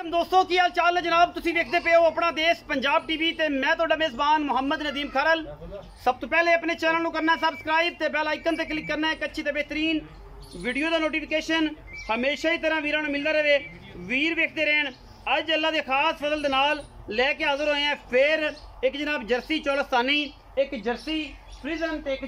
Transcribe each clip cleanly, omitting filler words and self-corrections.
वालेकुम दोस्तों की हाल चाल है जनाब। तुसी देखते पे हो अपना देश पंजाब टीवी ते मैं तुहाडा मेज़बान मोहम्मद नदीम खरल। सब तो पहले अपने चैनल को करना सब्सक्राइब ते बेल आइकन ते क्लिक करना है। एक अच्छी ते बेहतरीन वीडियो का नोटिफिकेशन हमेशा ही तरह वीरों मिलता रहे। वीर वेखते रहन। अज अल्लाह के खास फजल दे नाल लैके हाजिर होए हैं फिर एक जनाब जर्सी चौलस्तानी, एक जर्सी फ्रीजन ते एक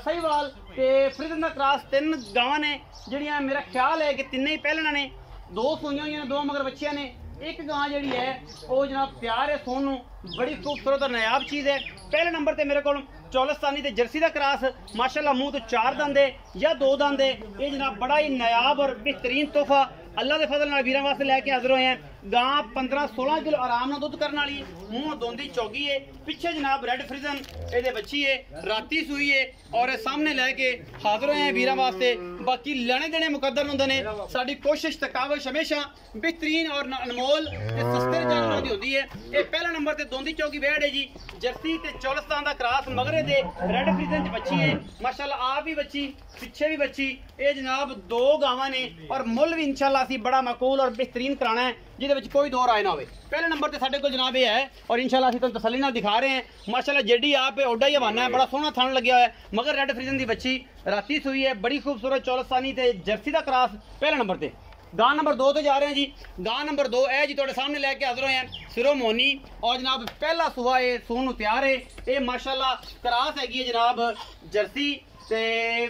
सहीवाल ते फ्रीजन का क्रॉस। तीन गावां ने जिहड़ियां मेरा ख्याल है कि तिन्ने ही पहलना ने। दो सूइयां हुई ने, दो मगर बच्चियां ने। एक गां जी है वो जनाब तैयार है सोन नूं, बड़ी खूबसूरत और नायाब चीज़ है। पहले नंबर ते मेरे को चौलस्तानी ते जर्सी का क्रॉस माशाल्लाह मुंह तो 4 दंद है या 2 दंद है। ये जनाब बड़ा ही नायाब और बेहतरीन तोहफा अल्लाह के फजल नाल वीरां वास्ते लैके हाजिर होए हैं। गां 15-16 किलो आराम नाल दुध करने वाली, मुंह दोंदी चौगी है। पिछे जनाब रेड फ्रीजन ये बच्ची है, राती सूई है और सामने लैके हाजिर होए हैं वीरां वास्ते। बाकी लेने देने मुकद्दर होंदे ने। साडी कोशिश ते काविश हमेशा बेहतरीन और अनमोल ते सस्ते जानवरों की होती है। ये पहला नंबर ते दोंदी चौकी बैड है जी, जर्सी ते चौलस्तान का क्रॉस मगरे दे रेड फ्रीजन च बच्ची है माशाल्लाह। आप भी बच्ची, पिछे भी बच्ची। ये जनाब 2 गावां ने और मुल भी इंशाल्लाह असीं बड़ा माकूल और बेहतरीन कराना है जिहदे विच कोई दो राय ना होवे। पहले नंबर ते साडे कोल जनाब ये है और इंशाल्लाह असीं तुहानूं तसल्ली नाल दिखा रहे हैं। माशाल्लाह जेडी आप है ओडा ही हवाना है, बड़ा सोहना थन लग्या होया है। मगर रेड फ्रीजन दी बच्ची राती सूई है, बड़ी खूबसूरत चौलस्तानी ते जर्सी का क्रॉस पहले नंबर ते। गां नंबर 2 तो जा रहे हैं जी। गां नंबर 2 है जी, तुहाडे सामने लैके हाजिर होए हैं सिरों मोनी और जनाब पहला सुहा है सून नूं तैयार है। ये माशाल्लाह क्रॉस हैगी है जनाब जर्सी ते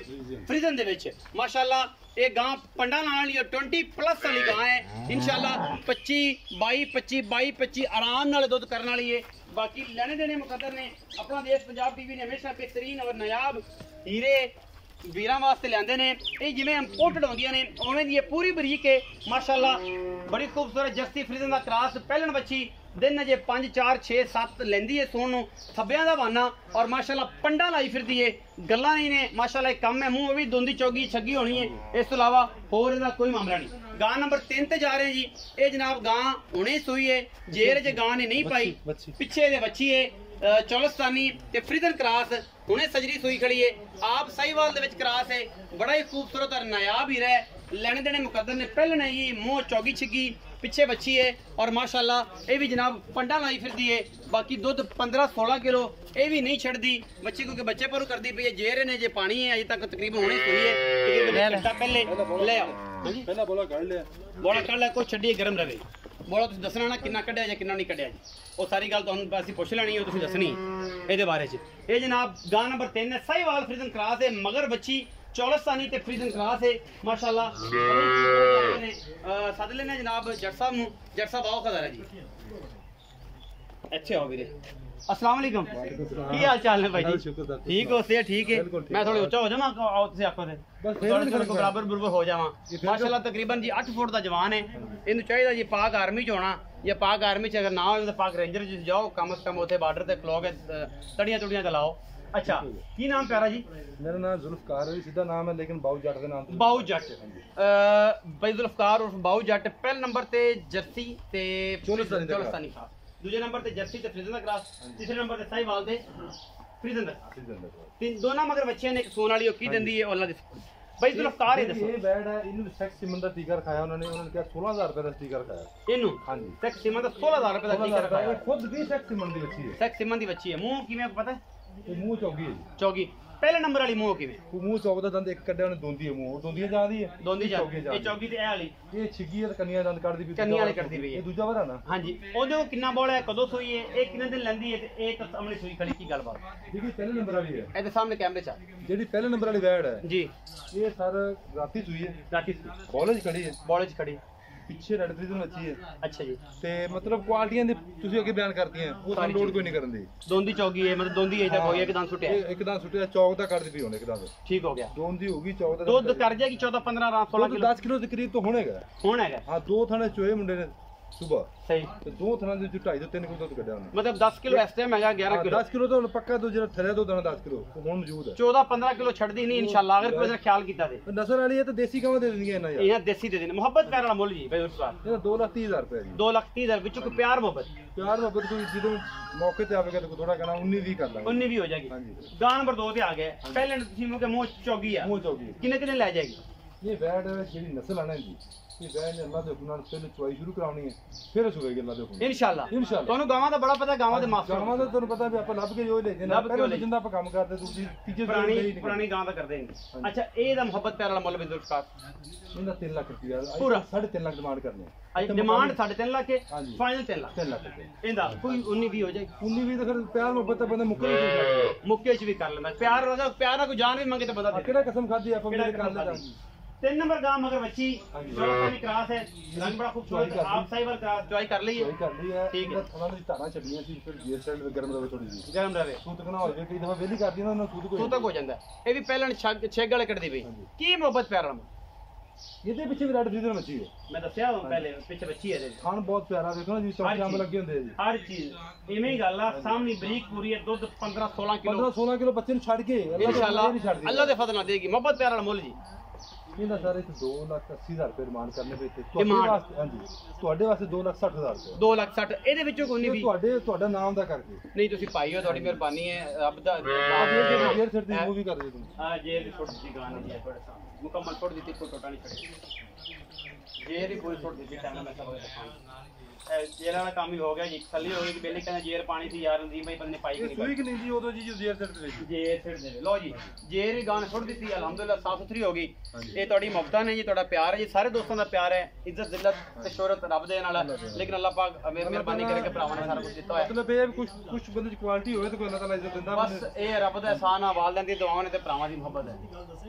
फ्रीजन दे विच माशाल्लाह। ये गां पंडा नाल 20+ वाली गां है इंशाल्लाह। 25 आराम नाल दुध करने वाली है। बाकी लेने देने मुकद्दर ने। अपना देश पंजाब टीवी ने हमेशा बेहतरीन और नायाब हीरे वीरां वास्ते लियांदे ने। ये जिवें इंपोर्टेड होंदियां ने उवें दी पूरी बरीक है माशाल्लाह। बड़ी खूबसूरत जर्सी फ्रीजन का क्रॉस पहलन बच्ची दिन अजे 5 4 6 7 लेंदी है सोन नूं। थब्बियां दा बाना और माशाल्लाह पंडा लाई फिरदी है, गल्लां नहीं ने माशाल्लाह। एक कम है, मुंह भी दोंदी चौगी छगी होनी है। इस तो इलावा होर इहदा कोई मामला नहीं। गां नंबर 3 ते जा रहे हैं जी। ये जनाब गां हुणे सूई है, जेर जे गां ने नहीं पाई। पिछे दे बच्ची है चौलस्तानी ते फ्रीजन क्रॉस हुणे सजरी सूई खड़ी है। आप सहीवाल दे विच क्रॉस है, बड़ा ही खूबसूरत और नायाब हीरा है। लेने देने मुकद्दर ने। पहले ने ही मुंह चौगी छिगी, पिछे बच्ची है और माशाल्लाह ये भी जनाब पंडा लाई फिरदी है। बाकी दुध 15-16 किलो ये भी नहीं छड़दी बच्ची, क्योंकि बच्चे पर करदी पई है। जेरे ने जे पानी है अजे तक तकरीबन होने सूई है। तकरीबन घंटा पहले ले आओ पहला बोला कढ़ लिया, बोला कढ़ लिया, कोई छड्डी गरम रवे। बोला तुसीं दसना ना किन्ना कढ़िया जां किन्ना नहीं कढ़िया जी, वो सारी गल तुहानूं असीं पुछ लैनी है, तुसीं दसनी इहदे बारे च। ये जनाब गां नंबर 3 है, सहीवाल फ्रीजन क्रॉस है, मगर बच्ची चौलस्तानी ते फ्रीजन क्रॉस है माशाल्लाह। सद लेने जनाब जट साहब नूं। जट साहब आओ खज़ारा जी, अच्छे हो वीरे। अस्सलाम वालेकुम, की हाल चाल है भाई जी? ठीक हो? सेहत ठीक है? मैं थोड़ी ऊंचा हो जावां, आओ तुसीं आखो ते थोड़े को बराबर बराबर हो जावां माशाल्लाह। तकरीबन जी 8 फुट दा जवान है। इहनूं चाहिदा जी पाक आर्मी च होना, या पाक आर्मी च अगर ना हो तो पाक रेंजर च जाओ, कम से कम उत्थे बार्डर ते खलो के तड़ियां तुड़ियां चलाओ। अच्छा, की नाम प्यारा जी? मेरा नाम जुल्फकार है, सीधा नाम है लेकिन बाऊ जट के नाम ते। बाऊ जट भाई जुल्फकार उर्फ बाऊ जट। पहले नंबर ते जर्सी ते चौलस्तानी क्रॉस, दूजे नंबर ते जर्सी ते फ्रीजन दा क्रॉस, तीसरे नंबर ते सहीवाल ते फ्रीजन दा। तीन दोनों मगर बच्चियां ने, एक सोन वाली की दंदी है अल्लाह दी। भाई जुल्फकार है दसो, ये बैड है, इनु सेक्स सीमन दा टीका रखाया उन्होंने क्या 16000 रुपए दा टीका रखाया इनु। हां जी, सेक्स सीमन दा 16000 रुपए दा टीका रखाया। खुद भी सेक्स सीमन दी बच्ची है, सेक्स सीमन दी बच्ची है। मुंह किवें पता है? वो मुंह चौगी है, चौगी पहले नंबर वाली मुंह किवें? वो मुंह चौकदा दंद एक कड्डे उन्हें दोंदी है, मुंह दोंदी जांदी है, दोंदी जांदी ये चौगी ते ए वाली ये छिगी है, कन्निया दंद काटदी भी, कन्निया वाली करदी भी है। ये दूजा वाला ना? हां जी। ओदे को किन्ना बोला है, कदों सूई है, एक किन्ने दिन लेंदी है ते एक सामने सूई खड़ी की गलबात? देखिए पहले नंबर वाली है, ए सामने कैमरे च जेडी पहले नंबर वाली वैड है जी, ये सर राती सूई है, राती सूई बॉलेज खड़ी है, बॉलेज खड़ी पिछे रेड फ्रीजन बच्ची है। अच्छा जी, ते मतलब क्वालिटियां दे तुसी अगे बयान करती हैं, वो सन लोड कोई नहीं करन दी। दोंदी चौगी है, मतलब दोंदी अजे तक होई, एक दान सुटिया, एक दान सुटिया, चौक दा कर दी पई होने, एक दान ठीक हो गया, दोंदी होगी, चौक दा दूध कर जाएगी 14 15 16 किलो, 10 किलो के करीब तो होनेगा। हां, 2 थाने चोए मुंडे ने सुबह सही, तो 2 थाना दे 2.5 ਤੋਂ 3 ਕਿਲੋ ਦੁੱਧ ਕੱਢਿਆ ਉਹਨੇ, मतलब 10 किलो इस टाइम हैगा 11 किलो, 10 किलो तो पक्का तो ਜਿਹੜਾ ਥੱਲੇ ਤੋਂ 10 किलो ਹੁਣ ਮੌਜੂਦ ਹੈ। 14 15 किलो ਛੱਡਦੀ ਨਹੀਂ ਇਨਸ਼ਾਅੱਲਾ, ਅਗਰ ਕੋਈ ਖਿਆਲ ਕੀਤਾ ਤੇ। ਨਸਲ ਵਾਲੀ ਹੈ ਤਾਂ ਦੇਸੀ ਗਾਵਾਂ ਦੇ ਦੇਣਗੇ ਇਹਨਾਂ ਯਾਰ, ਇਹ ਦੇਸੀ ਦੇ ਦੇਣੇ। ਮੁਹੱਬਤ ਪਿਆਰ ਵਾਲਾ ਮੁੱਲ ਜੀ ਭਾਈ ਉਸ ਵਾਰ ਇਹ 2,30,000 ਰੁਪਏ ਜੀ, 2,30,000 ਵਿੱਚੋਂ ਕੋਈ ਪਿਆਰ ਮੁਹੱਬਤ ਕੋਈ ਜਦੋਂ ਮੌਕੇ ਤੇ ਆਵੇਗਾ ਤਾਂ ਥੋੜਾ ਕਹਣਾ 19 20 ਕਰ ਲਾਂਗੇ, 19 20 ਹੋ ਜਾਏਗੀ। ਹਾਂਜੀ, ਗਾਂ ਨੰਬਰ 2 ਤੇ ਆ ਗਏ। ਪਹਿਲੇ ਤੁਸੀਂ ਮੂੰਹ ਕੇ ਮੂੰਹ ਚੌਗੀ ਆ, ਮੂੰਹ ਚੌਗੀ ਕਿੰਨੇ ਕਿੰਨੇ ਲੈ ਜਾਏਗੀ? ये बैड ਜਿਹੜੀ ਨਸਲ ਆਣਾ ਜੀ कि वैन अल्लाह दे हुक्म नाल पहले चवाई शुरू कराउनी है, फिर सुवेगी अल्लाह दे हुक्म इंशाल्लाह। इंशाल्लाह। ਤੁਹਾਨੂੰ ਗਾਵਾਂ ਦਾ ਬੜਾ ਪਤਾ, ਗਾਵਾਂ ਦੇ ਮਾਸਟਰ ਗਾਵਾਂ ਦਾ ਤੁਹਾਨੂੰ ਪਤਾ ਵੀ ਆਪਾਂ ਲੱਭ ਕੇ ਜੋ ਲੈ ਜਾਂਦੇ ਪਹਿਲੇ ਜਿੰਦਾ ਆਪਾਂ ਕੰਮ ਕਰਦੇ ਦੂਜੀ ਤੀਜੇ ਪੁਰਾਣੀ ਗਾਂ ਦਾ ਕਰਦੇ ਨੇ। ਅੱਛਾ ਇਹਦਾ ਮੁਹੱਬਤ ਪਿਆਰ ਵਾਲਾ ਮੁੱਲ ਵੀ ਜ਼ੁਲਫਕਾਰ ਇਹਦਾ 3 ਲੱਖ ਰੁਪਿਆ ਪੂਰਾ 3.5 ਲੱਖ ਡਿਮਾਂਡ ਕਰਨੇ ਅੱਜ ਡਿਮਾਂਡ 3.5 ਲੱਖ ਹੈ, ਹਾਂਜੀ। ਫਾਈਨਲ 3 ਲੱਖ 3 ਲੱਖ ਰੁਪਏ ਇਹਦਾ ਕੋਈ 19 20 ਹੋ ਜਾਏ, 19 20 ਤਾਂ ਫਿਰ ਪਿਆਰ ਮੁਹੱਬਤ ਤਾਂ ਬੰਦਾ ਮੁੱਕੇ ਨਹੀਂ ਮੁੱਕੇ ਚ ਵੀ ਕਰ ਲੈਂਦਾ ਪਿਆਰ ਵਾਲਾ। ਪਿਆਰ ਨਾਲ ਕੋਈ ਜਾਨ ਵੀ ਮੰਗੇ ਤਾਂ ਬੰਦਾ ਦੇ ਕਿਹੜਾ ਕਸਮ ਖਾਦੀ ਆਪਾਂ ਮੇਰੇ ਕਰ ਲੈ 3 ਨੰਬਰ ਗਾਂ ਮਗਰ ਬੱਚੀ ਜਿਹੜੀ ਕਰਾਸ ਹੈ, ਰੰਗ ਬੜਾ ਖੂਬਸੂਰਤ, ਆਪ ਸਾਈਵਰ ਕਰਾਸ ਚੁਆਈ ਕਰ ਲਈ ਹੈ, ਕਰ ਲਈ ਹੈ। ਠੀਕ ਹੈ। ਉਹਨਾਂ ਦੀ ਧਾਰਾਂ ਛੱਡੀਆਂ ਸੀ, ਫਿਰ ਗੇਅਰ ਸਾਈਡ ਤੇ ਗਰਮ ਰਵੇ ਥੋੜੀ ਜਿਹੀ, ਗਰਮ ਰਵੇ, ਸੂਤ ਕਨਾ ਹੋ ਜਾਵੇ, ਕਈ ਦਫਾ ਵੇਲੀ ਕਰਦੀ ਨਾ ਉਹਨਾਂ ਸੂਤ ਤੂੰ ਤੱਕ ਹੋ ਜਾਂਦਾ। ਇਹ ਵੀ ਪਹਿਲਾਂ ਛੇਗ ਵਾਲੇ ਕੱਢਦੀ ਪਈ। ਕੀ ਮੁਹੱਬਤ ਪਿਆਰ ਨਾਲ ਇਹਦੇ ਪਿੱਛੇ ਵੀ ਰੈਡ ਫਰੀਜ਼ਰ ਮੱਛੀ ਹੈ, ਮੈਂ ਦੱਸਿਆ ਪਹਿਲੇ ਪਿੱਛੇ ਬੱਚੀ ਹੈ ਇਹਦੇ ਖਾਣ ਬਹੁਤ ਪਿਆਰਾ, ਦੇਖੋ ਨਾ ਜੀ ਚੌਂਕੇ ਅੰਬ ਲੱਗੇ ਹੁੰਦੇ ਆ ਜੀ, ਹਰ ਚੀਜ਼ ਇਵੇਂ ਹੀ ਗੱਲ ਆ। ਸਾਹਮਣੇ ਬਰੀਕ ਪੂਰੀ ਹੈ, ਦੁੱਧ 15 16 ਕਿਲੋ 15 16 ਕਿਲੋ ਬੱਚੇ ਨੂੰ ਛੱਡ ਕੇ ਇੰਸ਼ਾਅੱਲਾ ਅੱਲਾ ਦੇ ਫਜ਼ਲ ਨਾਲ ਦੇਗੀ। ਮੁਹੱਬਤ ਪਿਆਰ ਵਾਲਾ ਮੁੱਲ ਜੀ ਇਹਦਾ ਸਾਰੇ 2,80,000 ਰੁਪਏ ਡਿਮਾਂਡ ਕਰਨੇ ਪਏ ਤੇ Demand? ਹਾਂਜੀ ਤੁਹਾਡੇ ਵਾਸਤੇ 2,60,000 ਰੁਪਏ 2 ਲੱਖ 60 ਇਹਦੇ ਵਿੱਚੋਂ ਕੋਈ ਨਹੀਂ ਵੀ ਤੁਹਾਡਾ ਨਾਮ ਦਾ ਕਰਕੇ ਨਹੀਂ ਤੁਸੀਂ ਪਾਈ ਹੋ, ਤੁਹਾਡੀ ਮਿਹਰਬਾਨੀ ਹੈ, ਰੱਬ ਦਾ ਗੇਅਰ ਸੈਟ ਦੀ ਮੂਵੀ ਕਰ ਦੇ ਤੁਸੀਂ ਆ ਜੇ ਦੀ ਛੋਟ ਦਿੱਤੀ ਗਾਣ ਦੀ ਹੈ ਤੁਹਾਡੇ ਸਾਹਮਣੇ ਮੁਕੰਮਲ ਛੋਟ ਦਿੱਤੀ, ਕੋਈ ਟੋਟਾ ਨਹੀਂ ਛੱਡੀ। ਜੇ ਦੀ ਕੋਈ ਛੋਟ ਦਿੱਤੀ ਟਾਈਮ ਮੈਂ ਸਭ ਦਿਖਾਉਂ। ਜੇਰ ਵਾਲਾ ਕੰਮ ਹੀ ਹੋ ਗਿਆ ਜੀ, ਥੱਲੇ ਹੋ ਗਈ ਕਿ ਪਹਿਲੇ ਕਹਿੰਦਾ ਜੇਰ ਪਾਣੀ ਸੀ ਯਾਰ ਨਦੀਮ ਭਾਈ ਬੰਦੇ ਪਾਈ ਕਿ ਸੂਈ ਕਿ ਨਹੀਂ ਜੀ ਉਦੋਂ ਜੀ ਜੋ ਗੇਅਰ ਸੈਟ ਦੇ ਵਿੱਚ ਜੇਰ ਛੱਡ ਦੇ। ਲਓ ਜੀ ਜੇਰ ਵੀ ਗਾਣ ਛੋੜ ਦਿੱਤੀ, ਅਲਹਮਦੁਲਿਲਾ ਸਾਫ ਸੁਥਰੀ ਹੋ ਗਈ। ਇਹ ਤੁਹਾਡੀ ਮੁਹੱਬਤਾਂ ਨੇ ਜੀ, ਤੁਹਾਡਾ ਪਿਆਰ ਹੈ ਜੀ, ਸਾਰੇ ਦੋਸਤਾਂ ਦਾ ਪਿਆਰ ਹੈ, ਇੱਜ਼ਤ ਜ਼ਿਲਤ ਤੇ ਸ਼ੋਹਰਤ ਰੱਬ ਦੇ ਨਾਲ, ਲੇਕਿਨ ਅੱਲਾਹ ਪਾਕ ਮਿਹਰਬਾਨੀ ਕਰਕੇ ਭਰਾਵਾਂ ਨੇ ਸਾਰਾ ਕੁਝ ਦਿੱਤਾ ਹੋਇਆ। ਮਤਲਬ ਇਹ ਕੁਝ ਬੰਦੇ ਦੀ ਕੁਆਲਿਟੀ ਹੋਵੇ ਤਾਂ ਕੋਈ ਅੱਲਾਹ ਤਾਲਾ ਇੱਜ਼ਤ ਦਿੰਦਾ। ਬਸ ਇਹ ਰੱਬ ਦਾ ਇਹਸਾਨ ਆ, ਵਾਲਿਆਂ ਦੀ ਦੁਆਵਾਂ ਨੇ ਤੇ ਭਰਾਵਾਂ ਦੀ ਮੁਹੱਬਤ ਹੈ।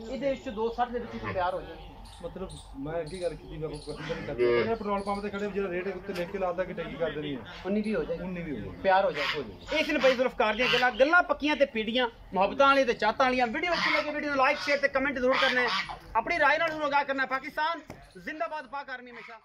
ਇਹਦੇ ਵਿੱਚ 260 ਦੇ ਵਿੱਚ ਪਿਆਰ ਹੋ ਜਾਏ। ਮਤਲਬ ਮੈਂ ਅੱਗੇ ਗੱਲ ਕੀਤੀ, ਮੈਂ ਕੋਈ ਕੁਐਸਚਨ ਨਹੀਂ ਕਰਦਾ, ਜਿਹੜਾ ਪੈਟਰੋਲ ਪੰਪ ਤੇ ਖੜੇ ਜਿਹੜਾ ਰੇਟ ਉੱਤੇ ਲਿਖ ਕੇ ਲਾਦਾ ਕਿ ਟੈਗੀ ਕਰ ਦੇਣੀ ਹੈ, 19 ਵੀ ਹੋ ਜਾਏ, 19 ਵੀ ਹੋ ਜਾਏ, ਪਿਆਰ ਹੋ ਜਾਏ। ਇਸ ਨੇ ਭਾਈ ਜ਼ੁਲਫਕਾਰ ਦੀਆਂ ਗੱਲਾਂ ਪੱਕੀਆਂ ਤੇ ਪੀੜੀਆਂ, ਮੁਹੱਬਤਾਂ ਵਾਲੀਆਂ ਤੇ ਚਾਹਤਾਂ ਵਾਲੀਆਂ। ਵੀਡੀਓ ਅੱਛੀ ਲੱਗੇ ਵੀਡੀਓ ਨੂੰ ਲਾਈਕ ਸ਼ੇਅਰ ਤੇ ਕਮੈਂਟ ਜ਼ਰੂਰ ਕਰਨਾ ਹੈ, ਆਪਣੀ ਰਾਏ ਨਾਲ ਜ਼ਰੂਰ ਆਗਾਹ ਕਰਨਾ ਹੈ। ਪਾਕਿਸਤਾਨ ਜ਼ਿੰਦਾਬਾਦ, ਪਾਕ ਆਰਮੀ ਹਮੇਸ਼ਾ।